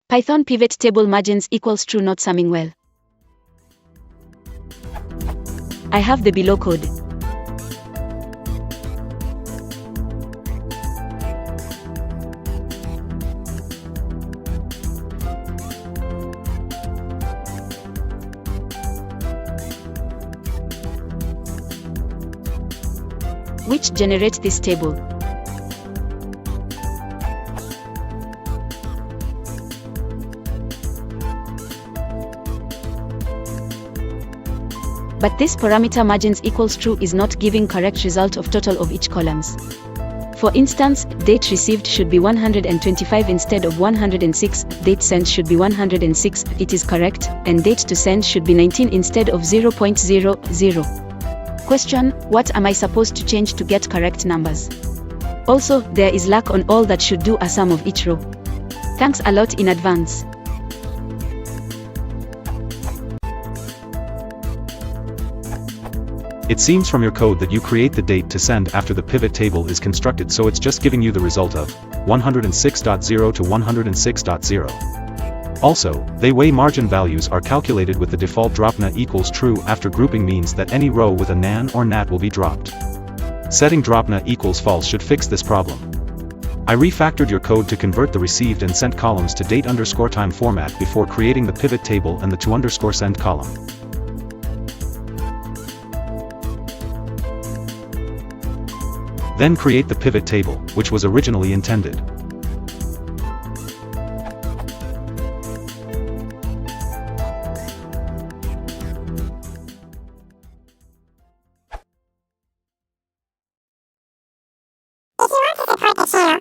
Python pivot table margins equals true not summing well. I have the below code. Which generates this table. But this parameter margins equals true is not giving correct result of total of each columns. For instance, date received should be 125 instead of 106, date sent should be 106, it is correct, and date to send should be 19 instead of 0.00. Question: what am I supposed to change to get correct numbers? Also, there is lack on all that should do a sum of each row. Thanks a lot in advance. It seems from your code that you create the date to send after the pivot table is constructed, so it's just giving you the result of 106.0 to 106.0. Also, the way margin values are calculated with the default dropna equals true after grouping means that any row with a nan or nat will be dropped. Setting dropna equals false should fix this problem. I refactored your code to convert the received and sent columns to date_time format before creating the pivot table and the to_send column. Then create the pivot table, which was originally intended. If you want to support the channel,